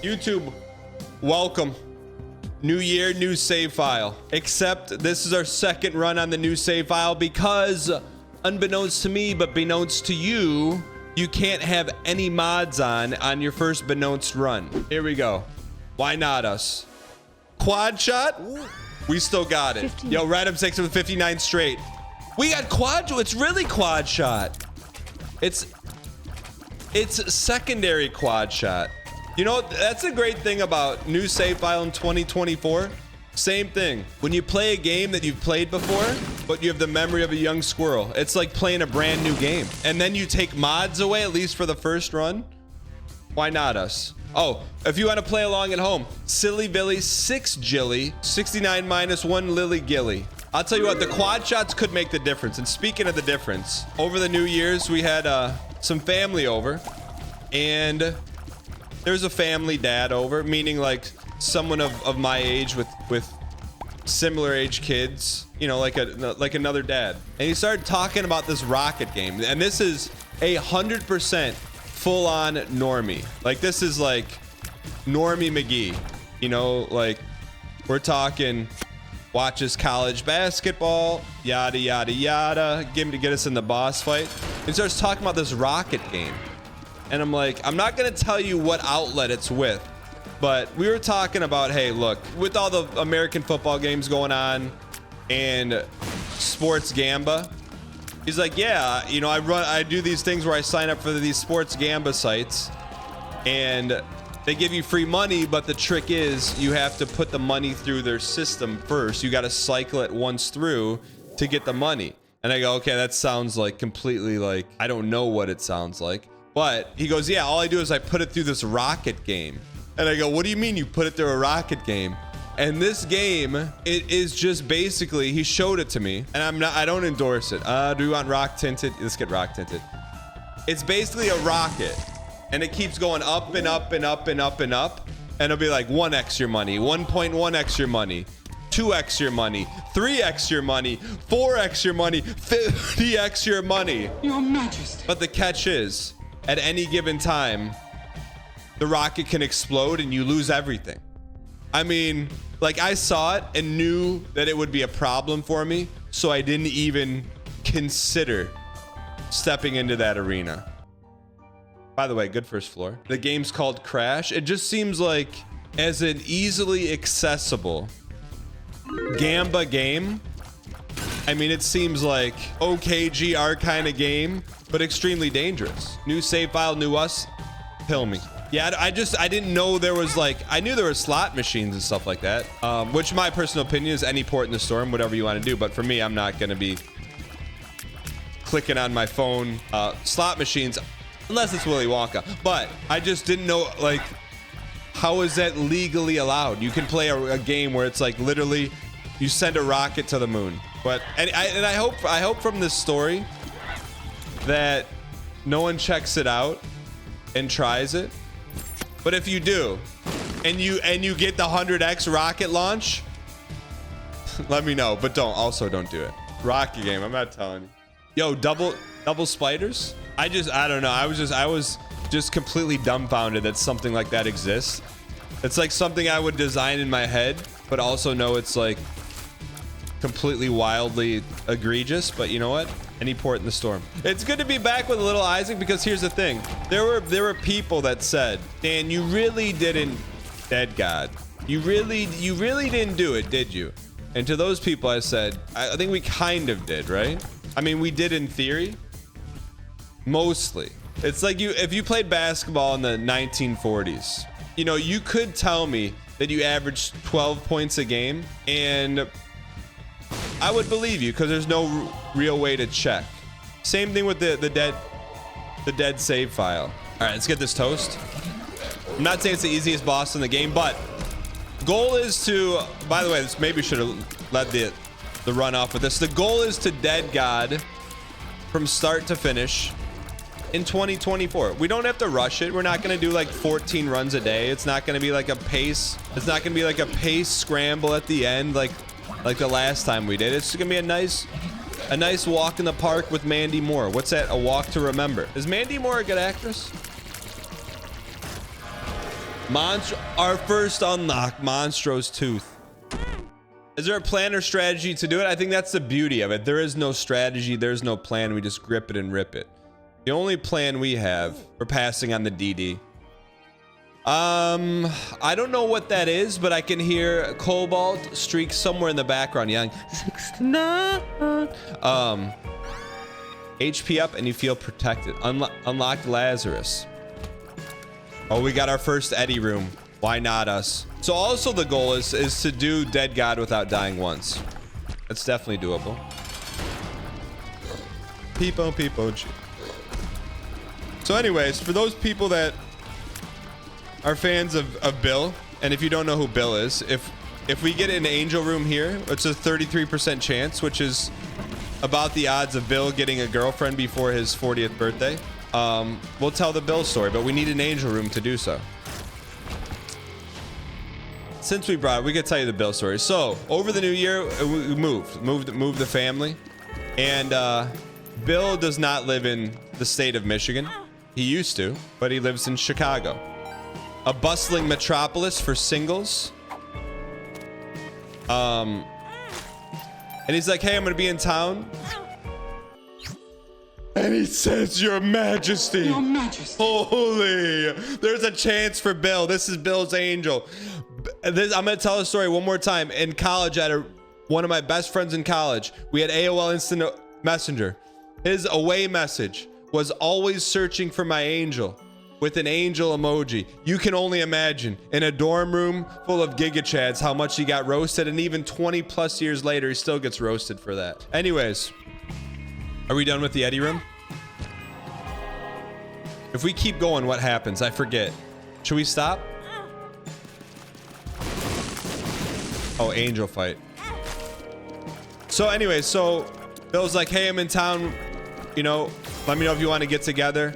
YouTube, welcome. New year, new save file. Except this is our second run on the new save file because unbeknownst to me, but beknownst to you, you can't have any mods on your first beknownst run. Here we go. Why not us? Quad shot? We still got it. 15. Yo, random 6 with 59 straight. We got quad. It's really quad shot. It's secondary quad shot. You know, that's a great thing about new save file in 2024. Same thing. When you play a game that you've played before, but you have the memory of a young squirrel, it's like playing a brand new game. And then you take mods away, at least for the first run. Why not us? Oh, if you want to play along at home, Silly Billy 6 Jilly, 69 minus 1 Lily Gilly. I'll tell you what, the quad shots could make the difference. And speaking of the difference, over the New Year's, we had some family over, and there's a family dad over, meaning like someone of my age with similar age kids, you know, like another dad. And he started talking about this rocket game, and this is 100% full on normie. Like this is like Normie McGee, you know, like we're talking watches college basketball, yada yada yada, get us in the boss fight. He starts talking about this rocket game, and I'm like, I'm not gonna tell you what outlet it's with, but we were talking about, hey, look, with all the American football games going on and sports gamba, he's like, yeah, you know, I do these things where I sign up for these sports gamba sites, and they give you free money, but the trick is you have to put the money through their system first. You got to cycle it once through to get the money. And I go, okay, that sounds like completely like, I don't know what it sounds like. But he goes, yeah, all I do is I put it through this rocket game. And I go, what do you mean you put it through a rocket game? And this game, it is just basically, he showed it to me, and I don't endorse it. Do we want rock tinted? Let's get rock tinted. It's basically a rocket, and it keeps going up and up and up and up and up. And it'll be like 1x your money, 1.1x your money, 2x your money, 3x your money, 4x your money, 50x your money. Your Majesty. But the catch is, at any given time, the rocket can explode and you lose everything. I mean, like I saw it and knew that it would be a problem for me, so I didn't even consider stepping into that arena. By the way, good first floor. The game's called Crash. It just seems like as an easily accessible gamba game. I mean, it seems like OKGR kind of game, but extremely dangerous. New save file, new us, kill me. Yeah, I didn't know there was like, I knew there were slot machines and stuff like that, which my personal opinion is any port in the storm, whatever you want to do. But for me, I'm not going to be clicking on my phone slot machines unless it's Willy Wonka. But I just didn't know, like, how is that legally allowed? You can play a game where it's like literally you send a rocket to the moon. But and I hope from this story that no one checks it out and tries it. But if you do, and you get the 100x rocket launch, let me know. But don't do it. Rocket game, I'm not telling you. Yo, double spiders? I don't know. I was just completely dumbfounded that something like that exists. It's like something I would design in my head, but also know it's like completely wildly egregious. But you know what? Any port in the storm. It's good to be back with Little Isaac, because here's the thing. There were people that said, Dan, you really didn't, dead God, you really didn't do it, did you? And to those people I said, I think we kind of did, right? I mean, we did in theory. Mostly. It's like if you played basketball in the 1940s, you know, you could tell me that you averaged 12 points a game, and I would believe you because there's no real way to check. Same thing with the dead save file. All right, let's get this toast. I'm not saying it's the easiest boss in the game, but goal is to, by the way, this maybe should have led the run off with this. The goal is to dead God from start to finish in 2024. We don't have to rush it. We're not going to do like 14 runs a day. It's not going to be like a pace. It's not going to be like a pace scramble at the end like the last time we did. It's going to be a nice walk in the park with Mandy Moore. What's that? A walk to remember. Is Mandy Moore a good actress? Our first unlock, Monstro's Tooth. Is there a plan or strategy to do it? I think that's the beauty of it. There is no strategy. There's no plan. We just grip it and rip it. The only plan we have for passing on the DD. I don't know what that is, but I can hear Cobalt Streak somewhere in the background yelling 69. HP up and you feel protected. Unlocked Lazarus. Oh, we got our first Eddie room. Why not us? So also the goal is to do Dead God without dying once. That's definitely doable. Peepo. So anyways, for those people that are fans of Bill, and if you don't know who Bill is, if we get an angel room here, it's a 33% chance, which is about the odds of Bill getting a girlfriend before his 40th birthday. We'll tell the Bill story, but we need an angel room to do so. Since we brought it, we could tell you the Bill story. So over the new year, we moved the family, and Bill does not live in the state of Michigan. He used to, but he lives in Chicago, a bustling metropolis for singles. And he's like, hey, I'm gonna be in town. And he says, Your Majesty. Your Majesty. Holy. There's a chance for Bill. This is Bill's angel. I'm gonna tell a story one more time. In college, one of my best friends in college, we had AOL Instant Messenger. His away message was always searching for my angel with an angel emoji. You can only imagine in a dorm room full of Giga Chads how much he got roasted, and even 20 plus years later, he still gets roasted for that. Anyways, are we done with the Eddie room? If we keep going, what happens? I forget. Should we stop? Oh, angel fight. So anyways, so Bill's like, hey, I'm in town. You know, let me know if you want to get together,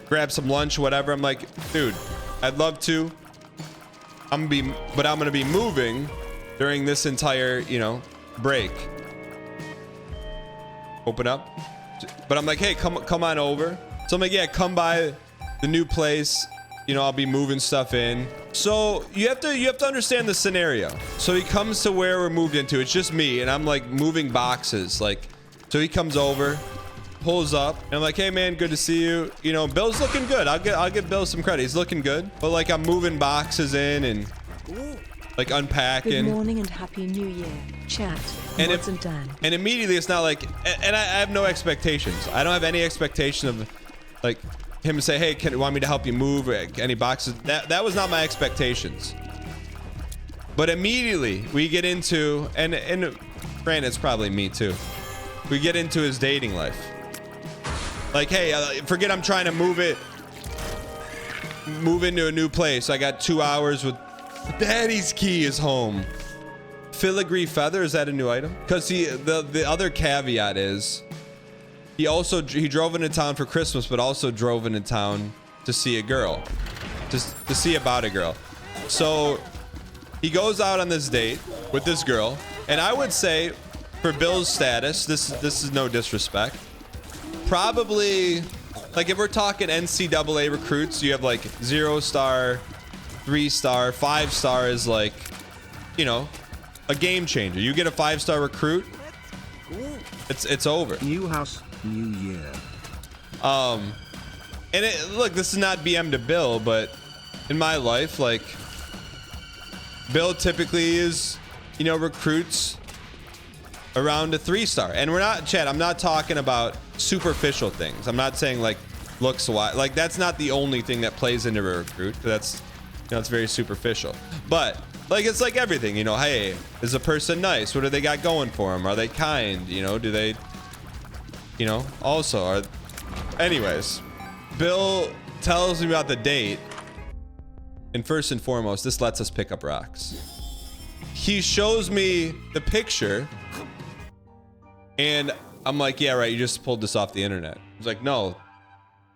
grab some lunch, whatever. I'm like, dude, I'd love to. I'm gonna be moving during this entire, you know, break. Open up. But I'm like, hey, come on over. So I'm like, yeah, come by the new place. You know, I'll be moving stuff in. So you have to understand the scenario. So he comes to where we're moved into. It's just me, and I'm like moving boxes. Like, so he comes over, pulls up, and I'm like, hey man, good to see you. You know, Bill's looking good. I'll give Bill some credit. He's looking good. But like, I'm moving boxes in and like unpacking. Good morning and happy new year. Chat. And immediately it's not like, and I have no expectations. I don't have any expectation of like him to say, hey, you want me to help you move any boxes? That was not my expectations. But immediately we get into, and granted, it's probably me too. We get into his dating life. Like, hey, forget I'm trying to move into a new place. I got 2 hours with Daddy's key is home. Filigree feather, is that a new item? Because the other caveat is he drove into town for Christmas, but also drove into town to see a girl, to see about a girl. So he goes out on this date with this girl, and I would say for Bill's status, this is no disrespect, probably like if we're talking NCAA recruits, you have like 0-star, 3-star, 5-star is like, you know, a game changer. You get a 5-star recruit, it's over. New house, new year. And look, this is not BM to Bill, but in my life, like, Bill typically is, you know, recruits around a 3-star. And we're not, Chad, I'm not talking about superficial things. I'm not saying like looks wise, like that's not the only thing that plays into a recruit. That's, you know, it's very superficial. But like, it's like everything, you know, hey, is a person nice? What do they got going for them? Are they kind? You know, do they, you know, also are, anyways, Bill tells me about the date. And first and foremost, this lets us pick up rocks. He shows me the picture and I'm like, yeah, right. You just pulled this off the internet. He's like, no.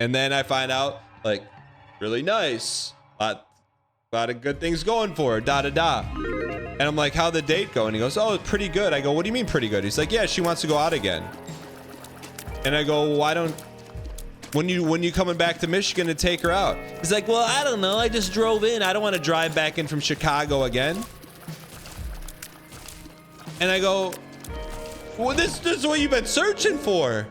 And then I find out like, really nice. A lot of good things going for her, And I'm like, how'd the date go? And he goes, oh, pretty good. I go, what do you mean pretty good? He's like, yeah, she wants to go out again. And I go, why don't when you coming back to Michigan to take her out? He's like, well, I don't know. I just drove in. I don't want to drive back in from Chicago again. And I go, well, this is what you've been searching for.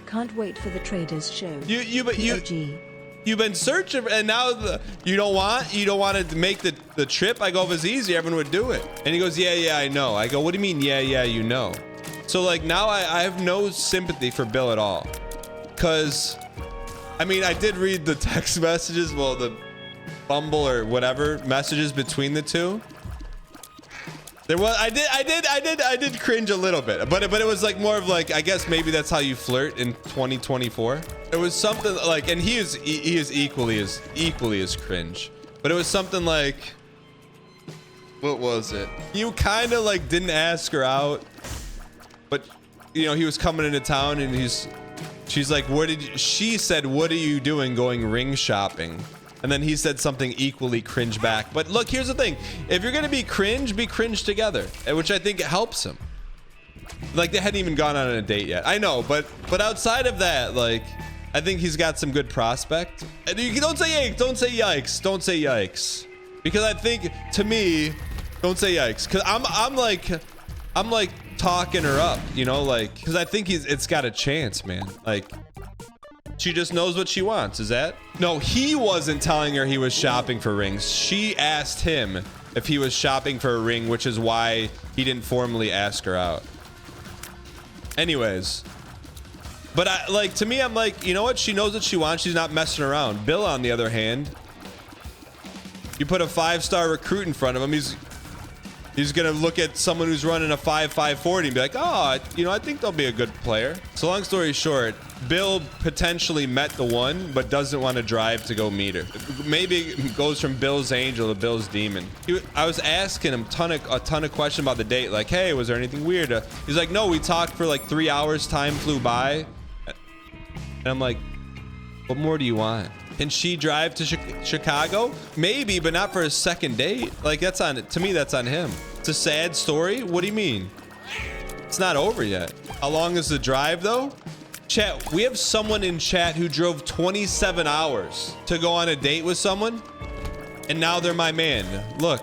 Can't wait for the traders show. You've been searching, and now you don't want to make the trip. I go, if it's easy, everyone would do it. And he goes, yeah, I know. I go, what do you mean, yeah, you know? So like now I have no sympathy for Bill at all. Cause I mean, I did read the text messages, well, the Bumble or whatever messages between the two. There was, I did cringe a little bit, but it was like more of like, I guess maybe that's how you flirt in 2024. It was something like, and he is equally as cringe, but it was something like, what was it? You kind of like didn't ask her out, but you know, he was coming into town and she's like, she said, what are you doing going ring shopping? And then he said something equally cringe back. But look, here's the thing. If you're going to be cringe together, which I think helps him. Like they hadn't even gone on a date yet. I know, but outside of that, like, I think he's got some good prospect. And you don't say yikes. Because I think, to me, don't say yikes. Because I'm like talking her up, you know, like, because I think it's got a chance, man. Like, she just knows what she wants. Is that? No, he wasn't telling her he was shopping for rings. She asked him if he was shopping for a ring, which is why he didn't formally ask her out. Anyways, but to me, I'm like, you know what? She knows what she wants. She's not messing around. Bill, on the other hand, you put a 5-star recruit in front of him. He's gonna look at someone who's running a 5.40 and be like, oh, you know, I think they'll be a good player. So long story short, Bill potentially met the one, but doesn't want to drive to go meet her. Maybe it goes from Bill's angel to Bill's demon. I was asking him a ton of questions about the date. Like, hey, was there anything weird? He's like, no, we talked for like 3 hours. Time flew by. And I'm like, what more do you want? Can she drive to Chicago? Maybe, but not for a second date. Like, to me, that's on him. It's a sad story. What do you mean? It's not over yet. How long is the drive though? Chat, we have someone in chat who drove 27 hours to go on a date with someone, and now they're my man. Look,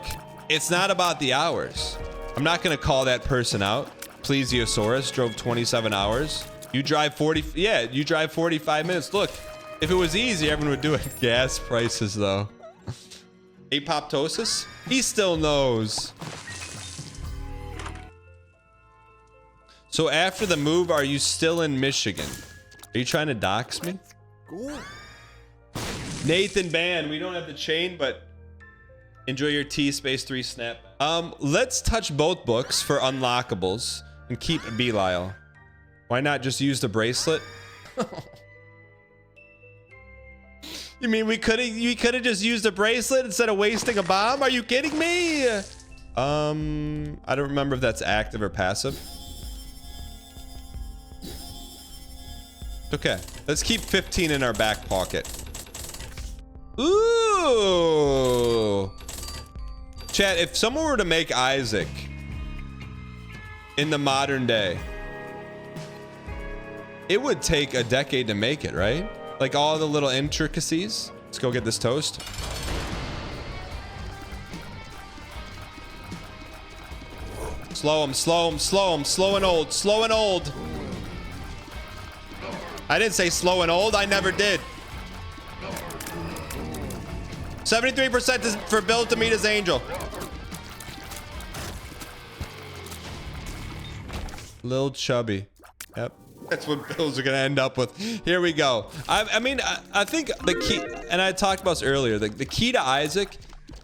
it's not about the hours. I'm not gonna call that person out. Plesiosaurus drove 27 hours. You drive 45 minutes. Look, if it was easy, everyone would do it. Gas prices though. Apoptosis? He still knows. So after the move, are you still in Michigan? Are you trying to dox me? Cool. Nathan Ban, we don't have the chain, but enjoy your T-3 snap. Let's touch both books for unlockables and keep Belial. Why not just use the bracelet? You mean we could have just used a bracelet instead of wasting a bomb? Are you kidding me? I don't remember if that's active or passive. Okay, let's keep 15 in our back pocket. Ooh. Chat, if someone were to make Isaac in the modern day, it would take a decade to make it, right? Like all the little intricacies. Let's go get this toast. Slow him, slow him, slow him, slow and old, slow and old. I didn't say slow and old. I never did. 73% is for Bill to meet his angel. Lil Chubby. Yep. That's what Bills are going to end up with. Here we go. I mean, I think the key, and I talked about this earlier, the key to Isaac,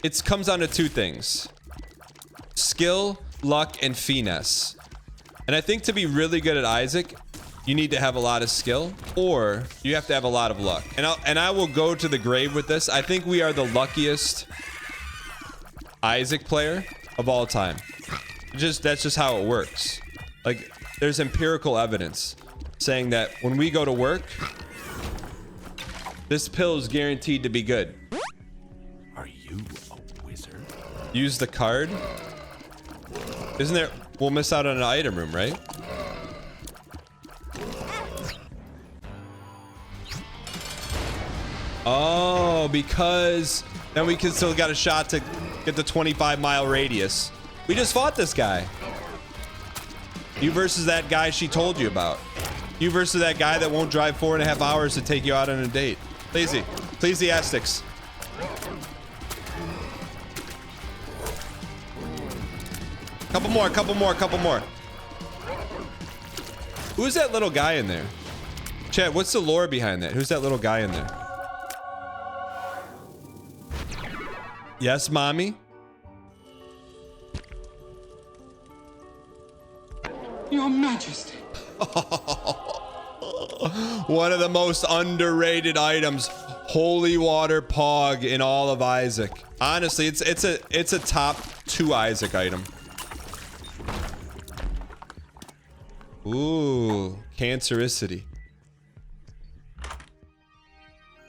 it comes down to two things. Skill, luck, and finesse. And I think to be really good at Isaac, you need to have a lot of skill, or you have to have a lot of luck. And I will go to the grave with this. I think we are the luckiest Isaac player of all time. That's just how it works. Like, there's empirical evidence saying that when we go to work, this pill is guaranteed to be good. Are you a wizard? Use the card. Isn't there? We'll miss out on an item room, right? Oh, because then we can still got a shot to get the 25-mile radius. We just fought this guy. You versus that guy she told you about. You versus that guy that won't drive 4.5 hours to take you out on a date. Pleasey. Ecclesiastics. Couple more. Who's that little guy in there? Chad, what's the lore behind that? Who's that little guy in there? Yes, mommy? Your Majesty. One of the most underrated items. Holy water pog in all of Isaac. Honestly, it's a top 2 Isaac item. Ooh, cancericity.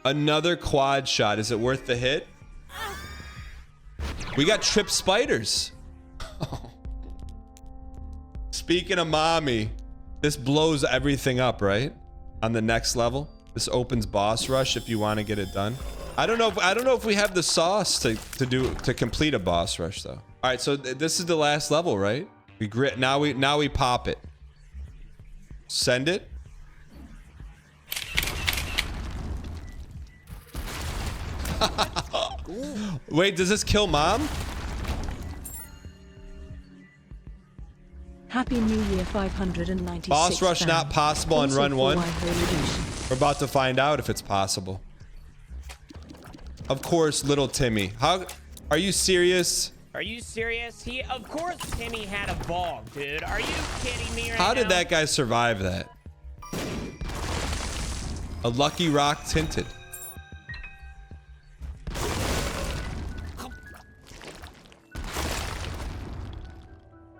Another quad shot. Is it worth the hit? We got trip spiders. Speaking of mommy, this blows everything up, right? On the next level. This opens boss rush if you want to get it done. I don't know if we have the sauce to complete a boss rush though. All right, so this is the last level, right? We grit. Now we pop it. Send it. Wait, does this kill mom? Happy New Year 596. Boss rush not possible on Also run 1. for Holy Redemption. We're about to find out if it's possible. Of course, little Timmy. How are you serious? Are you serious? Of course Timmy had a bog, dude. Are you kidding me right now? How did that guy survive that? A lucky rock tinted.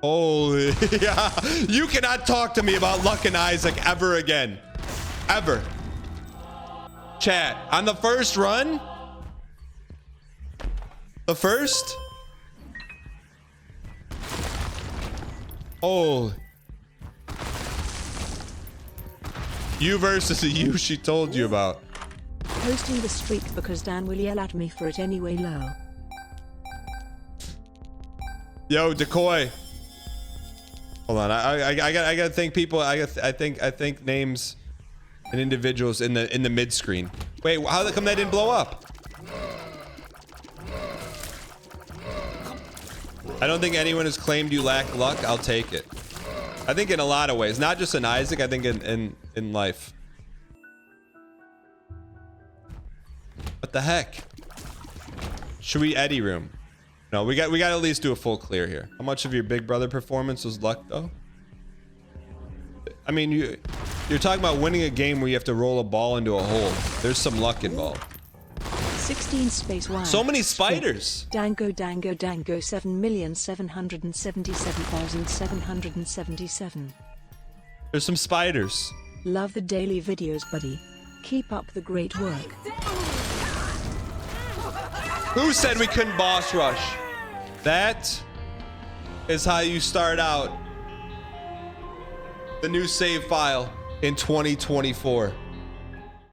Holy, yeah. You cannot talk to me about Luck and Isaac ever again. Ever. Chat, on the first run? The first? Oh. You versus a you she told you about. Posting the streak because Dan will yell at me for it anyway, lol. Yo, decoy. Hold on, I gotta think people. I think names and individuals in the mid screen. Wait, how come that didn't blow up? I don't think anyone has claimed you lack luck. I'll take it. I think in a lot of ways, not just in Isaac. I think in life. What the heck? Should we Eddie room? No, we got to at least do a full clear here. How much of your Big Brother performance was luck though? I mean, you're talking about winning a game where you have to roll a ball into a hole. There's some luck involved. 16 space wide. So many spiders. Dango 7,777,777. There's some spiders. Love the daily videos, buddy. Keep up the great work. Who said we couldn't boss rush? That is how you start out the new save file in 2024.